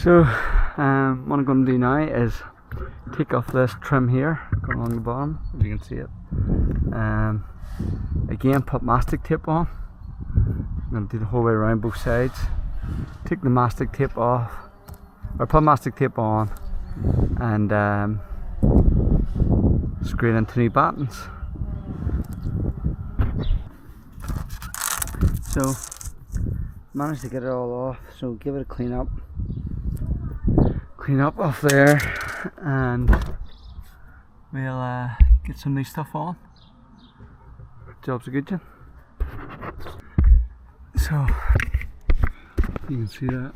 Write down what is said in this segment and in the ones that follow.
So what I'm going to do now is take off this trim here going along the bottom, as you can see it. Again, put mastic tape on. I'm going to do the whole way around both sides. Take the mastic tape off, or put mastic tape on, and screw it into new battens. So managed to get it all off, so give it a clean up off there, and we'll get some new stuff on. Job's a good job. So you can see that.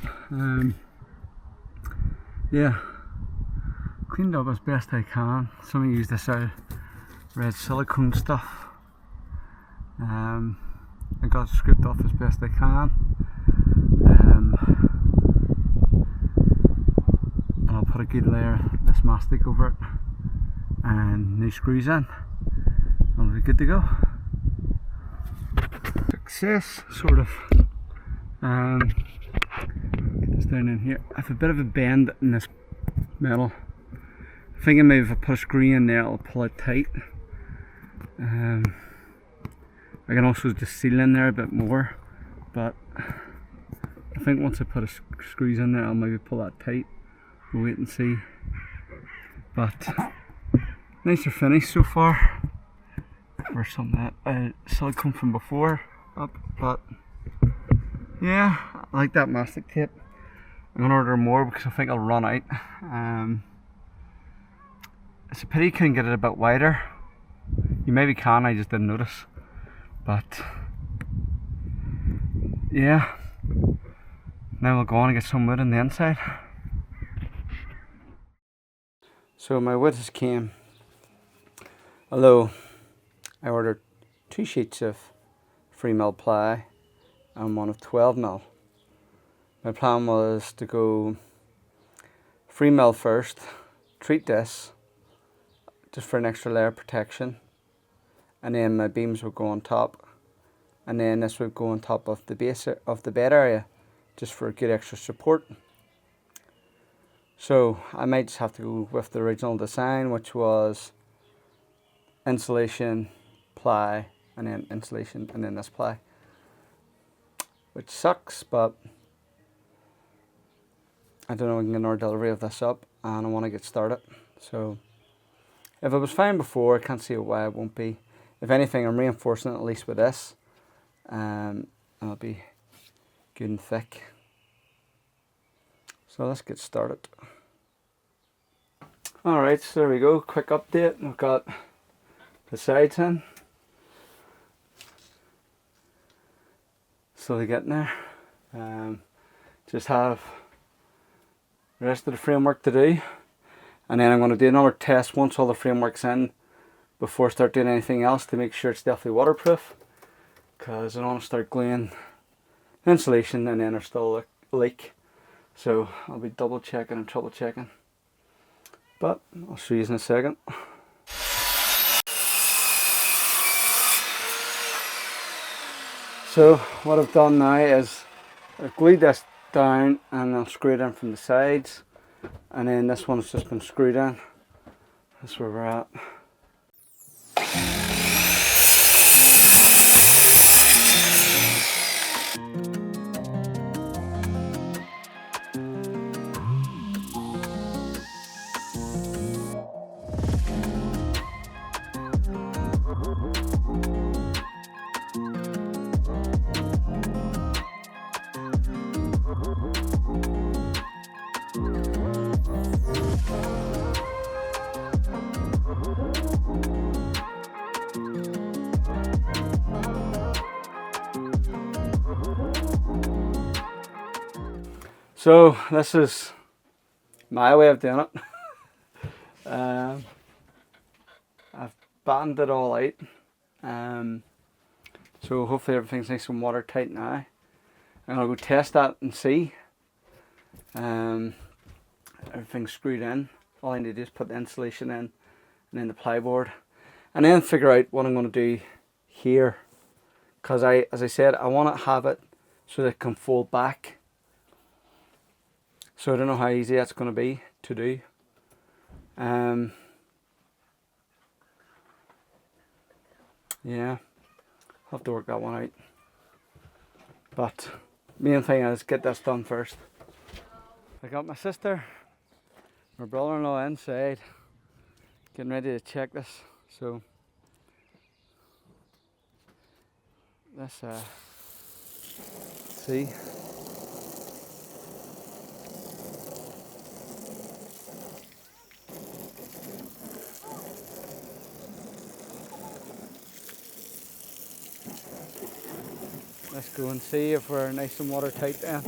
Yeah, cleaned up as best I can. Some of use this red silicone stuff. I got it scraped off as best I can. And I'll put a good layer of this mastic over it and new screws in. I'll be good to go. Success, sort of. Get this down in here. I have a bit of a bend in this metal. I think maybe if I put a screw in there, it'll pull it tight. I can also just seal in there a bit more, but I think once I put a screws in there, I'll maybe pull that tight. We'll wait and see. But nicer finish so far for something that silicone from before up. But yeah, I like that mastic tape. I'm gonna order more because I think I'll run out. It's a pity you couldn't get it a bit wider. You maybe can, I just didn't notice. But yeah, now we'll go on and get some wood on the inside. So my wood has came, although I ordered 2 sheets of 3mm ply and one of 12mm. My plan was to go 3mm first, treat this just for an extra layer of protection, and then my beams would go on top, and then this would go on top of the base of the bed area just for a good extra support. So I might just have to go with the original design, which was insulation, ply, and then insulation, and then this ply, which sucks, but I don't know if I can get another delivery of this up, and I want to get started. So if it was fine before, I can't see why it won't be. If anything, I'm reinforcing it at least with this, and it'll be good and thick. So let's get started. Alright, so there we go, quick update. We've got the sides in. Slowly getting there. Just have the rest of the framework to do, and then I'm going to do another test once all the framework's in before I start doing anything else to make sure it's definitely waterproof, because I don't want to start gluing insulation and then there's still a leak. So I'll be double checking and triple checking, but I'll show you in a second. So what I've done now is I've glued this down and I'll screw it in from the sides, and then this one's just been screwed in. That's where we're at. So this is my way of doing it. I've battened it all out, so hopefully everything's nice and watertight now. I'm going to go test that and see. Everything's screwed in. All I need to do is put the insulation in and then the plyboard, and then figure out what I'm going to do here, because as I said, I want to have it so that it can fold back. So I don't know how easy that's going to be to do. Yeah, I'll have to work that one out. But main thing is get this done first. I got my sister, my brother-in-law inside, getting ready to check this. So let's see. Let's go and see if we're nice and watertight then.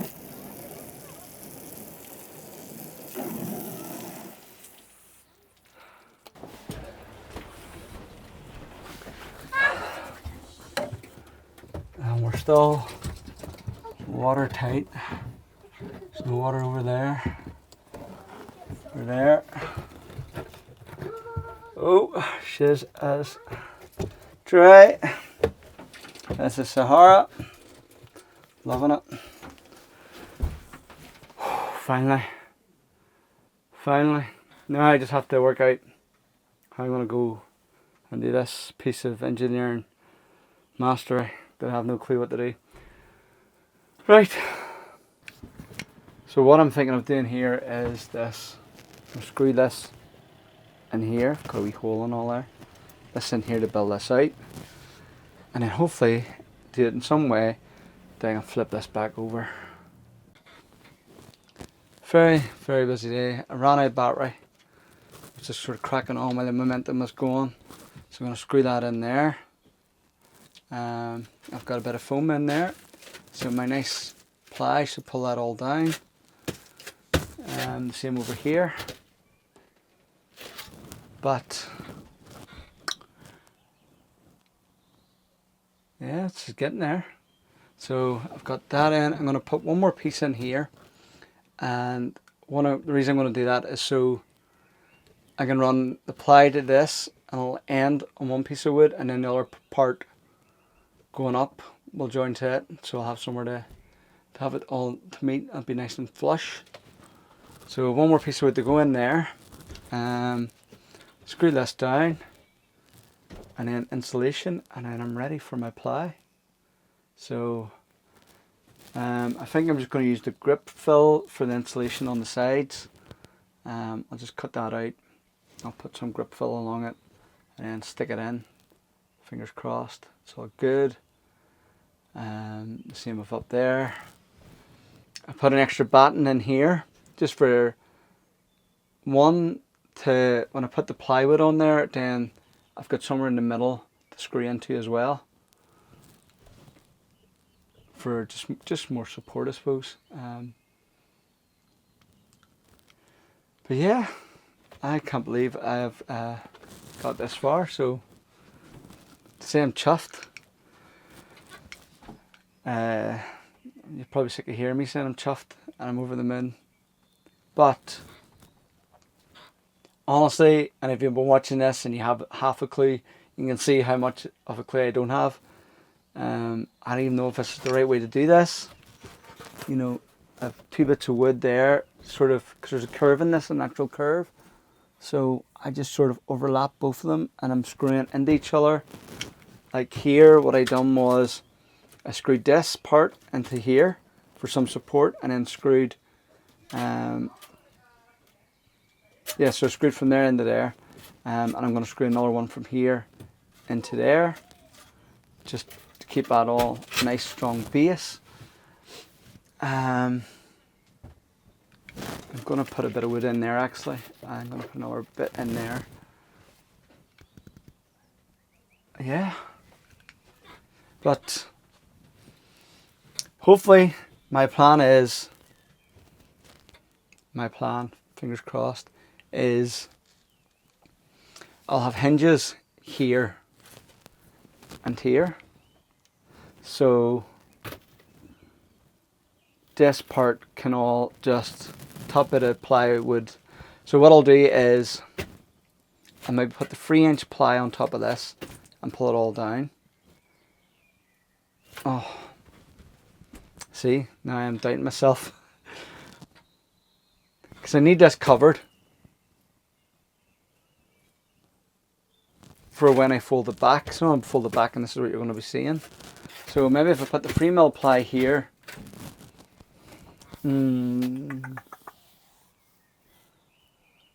And we're still watertight. There's no water over there. Over there. Oh, she's as dry. This is Sahara. Loving it. Finally. Now I just have to work out how I'm going to go and do this piece of engineering mastery that I have no clue what to do. Right. So what I'm thinking of doing here is this. I'll screw this in here. Got a wee hole in all there. This in here to build this out. And then hopefully do it in some way that I can flip this back over. Very, very busy day. I ran out of battery. It's just sort of cracking on while the momentum was going. So I'm going to screw that in there. I've got a bit of foam in there. So my nice ply should pull that all down. The same over here. But yeah, it's just getting there. So I've got that in. I'm going to put one more piece in here. And the reason I'm going to do that is so I can run the ply to this and it'll end on one piece of wood and then the other part going up will join to it. So I'll have somewhere to have it all to meet and be nice and flush. So one more piece of wood to go in there. Screw this down and then insulation, and then I'm ready for my ply. So I think I'm just going to use the grip fill for the insulation on the sides. I'll just cut that out. I'll put some grip fill along it and then stick it in. Fingers crossed, it's all good. The same with up there. I put an extra batten in here just for one to, when I put the plywood on there, then I've got somewhere in the middle to screw into as well. For just more support, I suppose. But yeah, I can't believe I've got this far. So to say I'm chuffed. You're probably sick of hearing me saying I'm chuffed and I'm over the moon. But honestly, and if you've been watching this and you have half a clue, you can see how much of a clue I don't have. I don't even know if this is the right way to do this. You know, I have two bits of wood there, sort of, because there's a curve in this, a natural curve. So I just sort of overlap both of them and I'm screwing into each other. Like here, what I done was I screwed this part into here for some support and then screwed, so I screwed from there into there. And I'm going to screw another one from here into there. Just to keep that all nice strong base. I'm going to put a bit of wood in there actually. I'm going to put another bit in there. Yeah. But hopefully my plan, fingers crossed, is I'll have hinges here and here. So this part can all just top it of plywood. So what I'll do is I might put the 3-inch ply on top of this and pull it all down. Oh, see, now I'm doubting myself. because I need this covered for when I fold it back. So I'm fold it back, and this is what you're going to be seeing. So maybe if I put the 3mm ply here,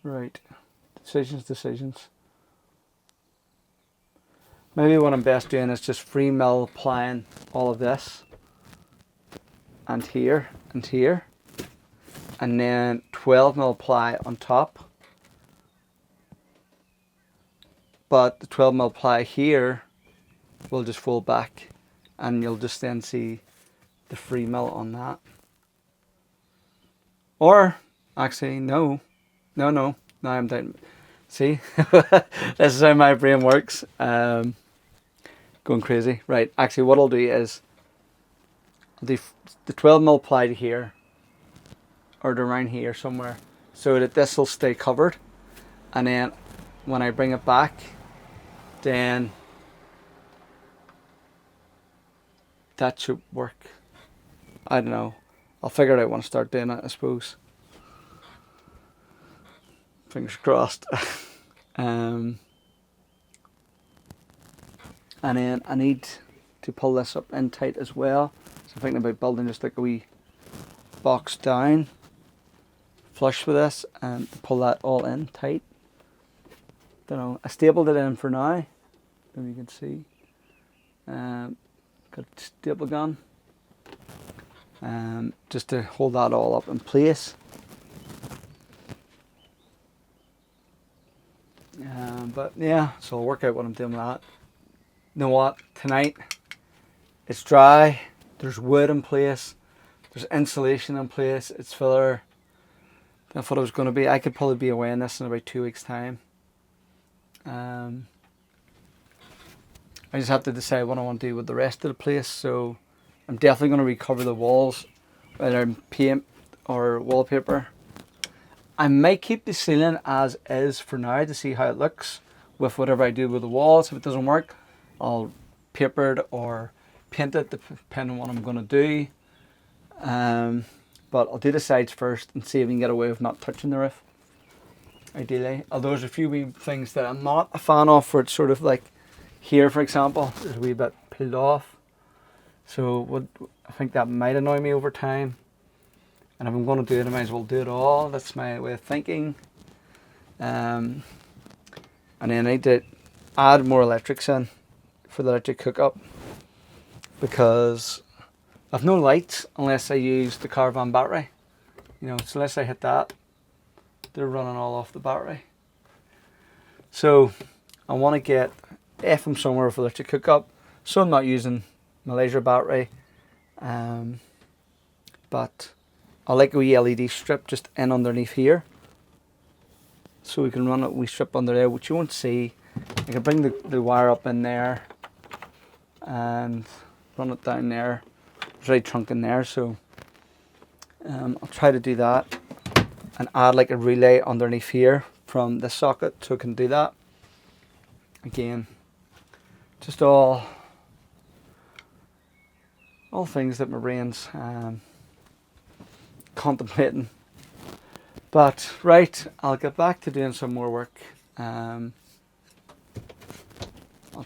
right, decisions. Maybe what I'm best doing is just 3mm plying all of this, and here, and then 12mm ply on top. But the 12mm ply here will just fold back, and you'll just then see the 3mm on that. Or actually, no, now I'm down. See, this is how my brain works. Going crazy. Right, actually what I'll do is the 12mm ply to here, or around here somewhere, so that this will stay covered, and then when I bring it back, then that should work. I don't know, I'll figure it out when I start doing it, I suppose. Fingers crossed. And then I need to pull this up in tight as well. So I'm thinking about building just like a wee box down, flush with this, and pull that all in tight. Don't know, I stapled it in for now, if you can see. Got a staple gun, just to hold that all up in place. But yeah, so I'll work out what I'm doing with that. You know what, tonight it's dry, there's wood in place, there's insulation in place, it's filler. I thought it was going to be, I could probably be away in this in about 2 weeks time. I just have to decide what I want to do with the rest of the place. So I'm definitely going to recover the walls, whether paint or wallpaper. I might keep the ceiling as is for now to see how it looks with whatever I do with the walls. If it doesn't work, I'll paper it or paint it, depending on what I'm going to do. But I'll do the sides first and see if we can get away with not touching the roof, ideally. Although there's a few wee things that I'm not a fan of, where it's sort of like here, for example, there's a wee bit peeled off. So I think that might annoy me over time. And if I'm going to do it, I might as well do it all. That's my way of thinking. And then I need to add more electrics in for the electric hookup, because I've no lights unless I use the Campervan battery. You know, so unless I hit that, they're running all off the battery. So I want to get from somewhere with electric hookup, so I'm not using my laser battery. But I like a wee LED strip just in underneath here, so we can run a wee strip under there, which you won't see. I can bring the wire up in there and run it down there. There's a right trunk in there, so I'll try to do that and add like a relay underneath here from this socket, so I can do that. Again, just all things that my brain's contemplating. But right, I'll get back to doing some more work. I'll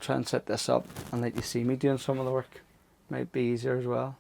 try and set this up and let you see me doing some of the work. Might be easier as well.